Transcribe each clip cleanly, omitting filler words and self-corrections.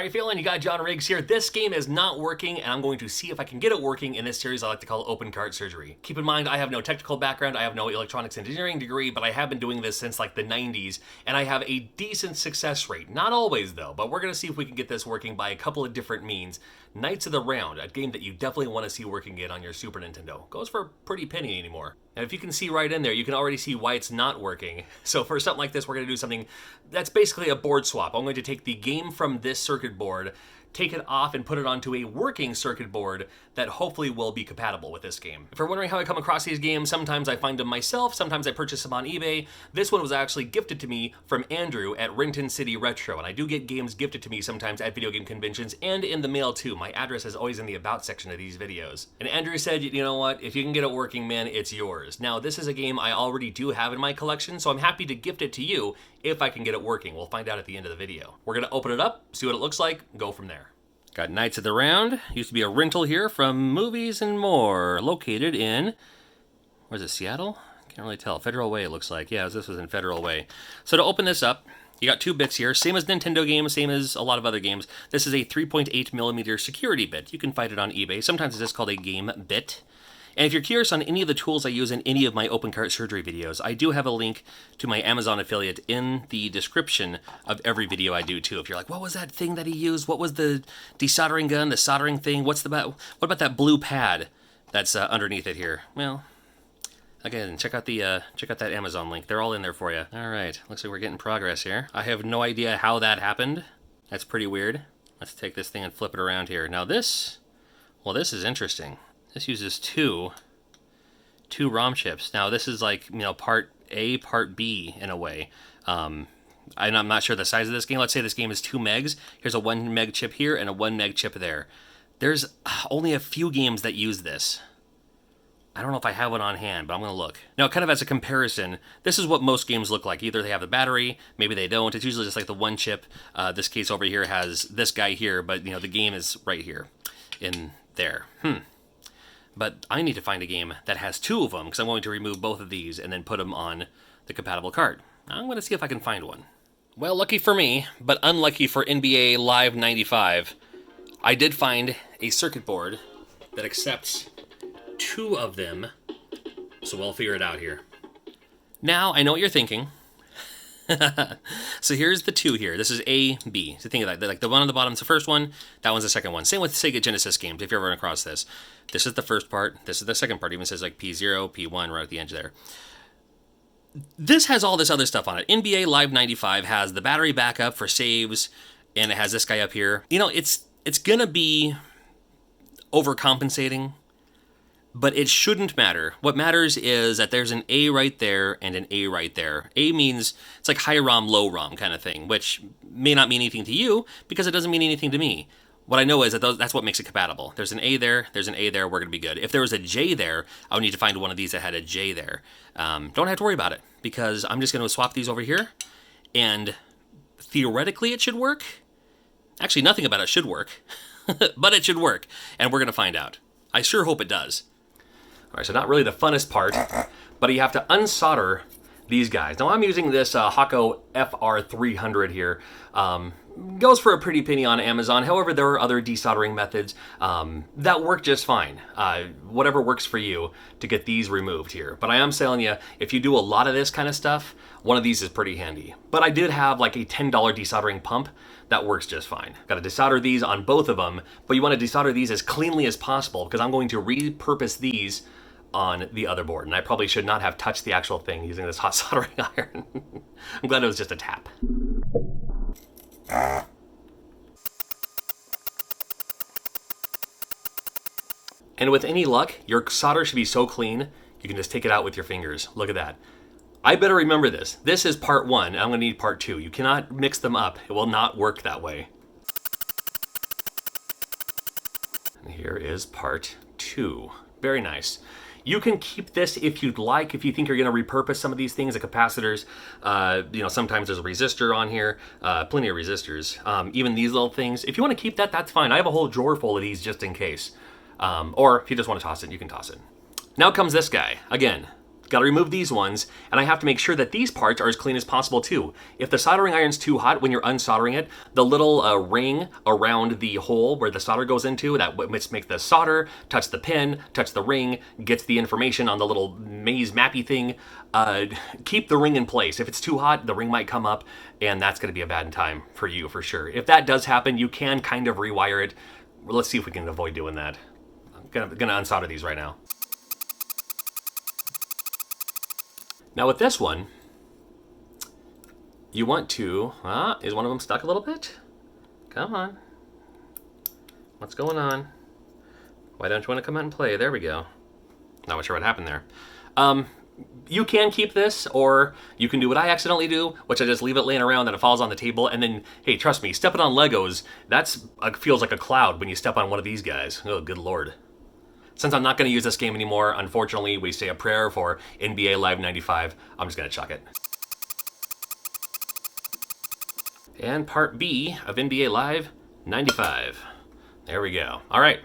How you feeling? You got John Riggs here. This game is not working, and I'm going to see if I can get it working in this series I like to call open cart surgery. Keep in mind, I have no technical background, I have no electronics engineering degree, but I have been doing this since like the 90s, and I have a decent success rate. Not always though, but we're gonna see if we can get this working by a couple of different means. Knights of the Round, a game that you definitely want to see working again on your Super Nintendo. Goes for a pretty penny anymore. And if you can see right in there, you can already see why it's not working. So for something like this, we're going to do something that's basically a board swap. I'm going to take the game from this circuit board, take it off and put it onto a working circuit board that hopefully will be compatible with this game. If you're wondering how I come across these games, sometimes I find them myself, sometimes I purchase them on eBay. This one was actually gifted to me from Andrew at Renton City Retro, and I do get games gifted to me sometimes at video game conventions and in the mail too. My address is always in the About section of these videos. And Andrew said, you know what, if you can get it working, man, it's yours. Now, this is a game I already do have in my collection, so I'm happy to gift it to you if I can get it working. We'll find out at the end of the video. We're gonna open it up, see what it looks like, go from there. Got Knights of the Round. Used to be a rental here from Movies and More, located in, where's it, Seattle? Can't really tell. Federal Way, it looks like. Yeah, this was in Federal Way. So to open this up, you got two bits here, same as Nintendo games, same as a lot of other games. This is a 3.8 millimeter security bit. You can find it on eBay. Sometimes it's just called a game bit. And if you're curious on any of the tools I use in any of my open cart surgery videos, I do have a link to my Amazon affiliate in the description of every video I do too. If you're like, what was that thing that he used? What was the desoldering gun, the soldering thing? What about that blue pad that's underneath it here? Well, again, check out that Amazon link. They're all in there for you. All right, looks like we're getting progress here. I have no idea how that happened. That's pretty weird. Let's take this thing and flip it around here. Now this is interesting. This uses two ROM chips. Now this is like, part A, part B in a way. I'm not sure the size of this game. Let's say this game is 2 megs. Here's a 1 meg chip here and a 1 meg chip there. There's only a few games that use this. I don't know if I have one on hand, but I'm going to look. Now, kind of as a comparison, this is what most games look like. Either they have the battery, maybe they don't. It's usually just like the one chip. This case over here has this guy here, but the game is right here in there. But I need to find a game that has 2 of them, because I'm going to remove both of these and then put them on the compatible card. I'm going to see if I can find one. Well, lucky for me, but unlucky for NBA Live 95, I did find a circuit board that accepts 2 of them, so we'll figure it out here. Now, I know what you're thinking. So here's the 2 here. This is A, B. So think of that. Like the one on the bottom is the first one, that one's the second one. Same with Sega Genesis games, if you're ever run across this. This is the first part, this is the second part. It even says like P0, P1 right at the edge there. This has all this other stuff on it. NBA Live 95 has the battery backup for saves, and it has this guy up here. It's gonna be overcompensating, but it shouldn't matter. What matters is that there's an A right there and an A right there. A means it's like high ROM, low ROM kind of thing, which may not mean anything to you because it doesn't mean anything to me. What I know is that that's what makes it compatible. There's an A there, there's an A there, we're going to be good. If there was a J there, I would need to find one of these that had a J there. Don't have to worry about it because I'm just going to swap these over here, and theoretically it should work. Actually, nothing about it should work, but it should work, and we're going to find out. I sure hope it does. All right, so not really the funnest part, but you have to unsolder these guys. Now I'm using this Hako FR300 here. Goes for a pretty penny on Amazon. However, there are other desoldering methods that work just fine. Whatever works for you to get these removed here. But I am telling you, if you do a lot of this kind of stuff, one of these is pretty handy. But I did have like a $10 desoldering pump that works just fine. Got to desolder these on both of them, but you want to desolder these as cleanly as possible because I'm going to repurpose these on the other board. And I probably should not have touched the actual thing using this hot soldering iron. I'm glad it was just a tap. And with any luck, your solder should be so clean, you can just take it out with your fingers. Look at that. I better remember this. This is part 1, and I'm going to need part 2. You cannot mix them up. It will not work that way. And here is part 2. Very nice. You can keep this if you'd like, if you think you're going to repurpose some of these things, the capacitors. Sometimes there's a resistor on here, plenty of resistors. Even these little things. If you want to keep that, that's fine. I have a whole drawer full of these just in case. Or if you just want to toss it, you can toss it. Now comes this guy. Again, Gotta remove these ones, and I have to make sure that these parts are as clean as possible too. If the soldering iron's too hot when you're unsoldering it, the little ring around the hole where the solder goes into, that makes the solder touch the pin, touch the ring, gets the information on the little maze mappy thing. Keep the ring in place. If it's too hot, the ring might come up, and that's gonna be a bad time for you for sure. If that does happen, you can kind of rewire it. Let's see if we can avoid doing that. I'm gonna unsolder these right now. Now with this one, you want to, is one of them stuck a little bit? Come on. What's going on? Why don't you want to come out and play? There we go. Not sure what happened there. You can keep this, or you can do what I accidentally do, which I just leave it laying around and it falls on the table, and then, hey, trust me, stepping on Legos, feels like a cloud when you step on one of these guys. Oh, good lord. Since I'm not going to use this game anymore, unfortunately, we say a prayer for NBA Live 95. I'm just going to chuck it. And part B of NBA Live 95. There we go. All right,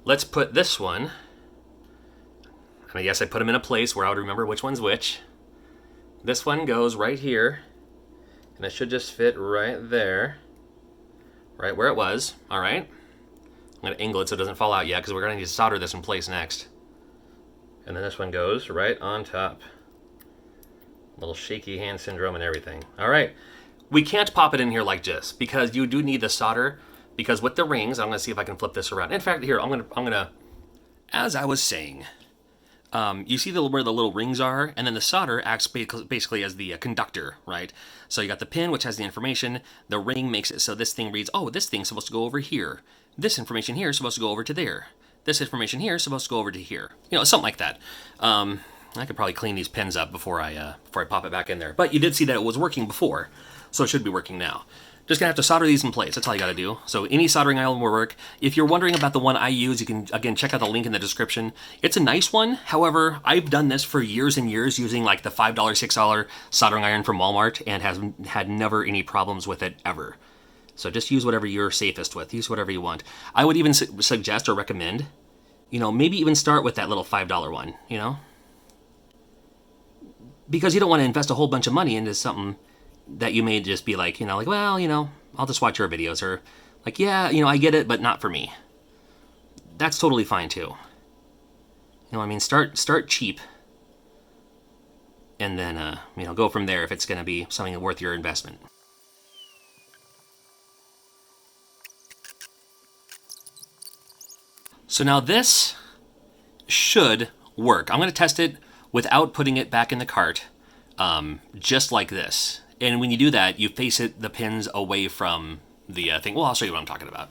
let's put this one. And I guess I put them in a place where I would remember which one's which. This one goes right here, and it should just fit right there, right where it was. All right. I'm going to angle it so it doesn't fall out yet, because we're going to need to solder this in place next. And then this one goes right on top. Little shaky hand syndrome and everything. All right. We can't pop it in here like this, because you do need the solder, because with the rings, I'm going to see if I can flip this around. In fact, here, I'm going to, as I was saying, you see where the little rings are, and then the solder acts basically as the conductor, right? So you got the pin, which has the information. The ring makes it so this thing reads, oh, this thing's supposed to go over here. This information here is supposed to go over to there. This information here is supposed to go over to here. You know, something like that. I could probably clean these pins up before I pop it back in there. But you did see that it was working before, so it should be working now. Just gonna have to solder these in place. That's all you gotta do. So any soldering iron will work. If you're wondering about the one I use, you can, again, check out the link in the description. It's a nice one. However, I've done this for years and years using like the $5, $6 soldering iron from Walmart and has had never any problems with it ever. So just use whatever you're safest with. Use whatever you want. I would even suggest or recommend, you know, maybe even start with that little $5 one, you know? Because you don't want to invest a whole bunch of money into something that you may just be like, you know, like, well, you know, I'll just watch your videos, or like, yeah, you know, I get it, but not for me. That's totally fine too. You know, I mean, start cheap, and then, you know, go from there if it's going to be something worth your investment. So now this should work. I'm going to test it without putting it back in the cart, just like this. And when you do that, you face the pins away from the thing. Well, I'll show you what I'm talking about.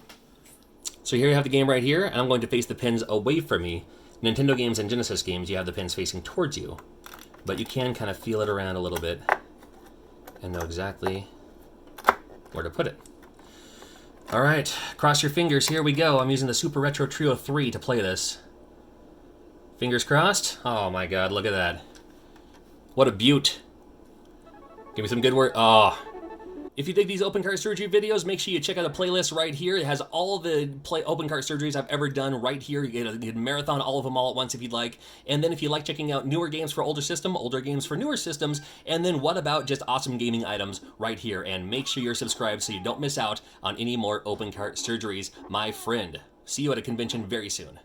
So here you have the game right here, and I'm going to face the pins away from me. Nintendo games and Genesis games, you have the pins facing towards you. But you can kind of feel it around a little bit and know exactly where to put it. All right, cross your fingers. Here we go. I'm using the Super Retro Trio 3 to play this. Fingers crossed. Oh my god, look at that. What a beaut. Give me some good work. Oh. If you dig these open cart surgery videos, make sure you check out the playlist right here. It has all the open cart surgeries I've ever done right here. You can marathon all of them all at once if you'd like. And then if you like checking out newer games for older games for newer systems, and then what about just awesome gaming items right here. And make sure you're subscribed so you don't miss out on any more open cart surgeries, my friend. See you at a convention very soon.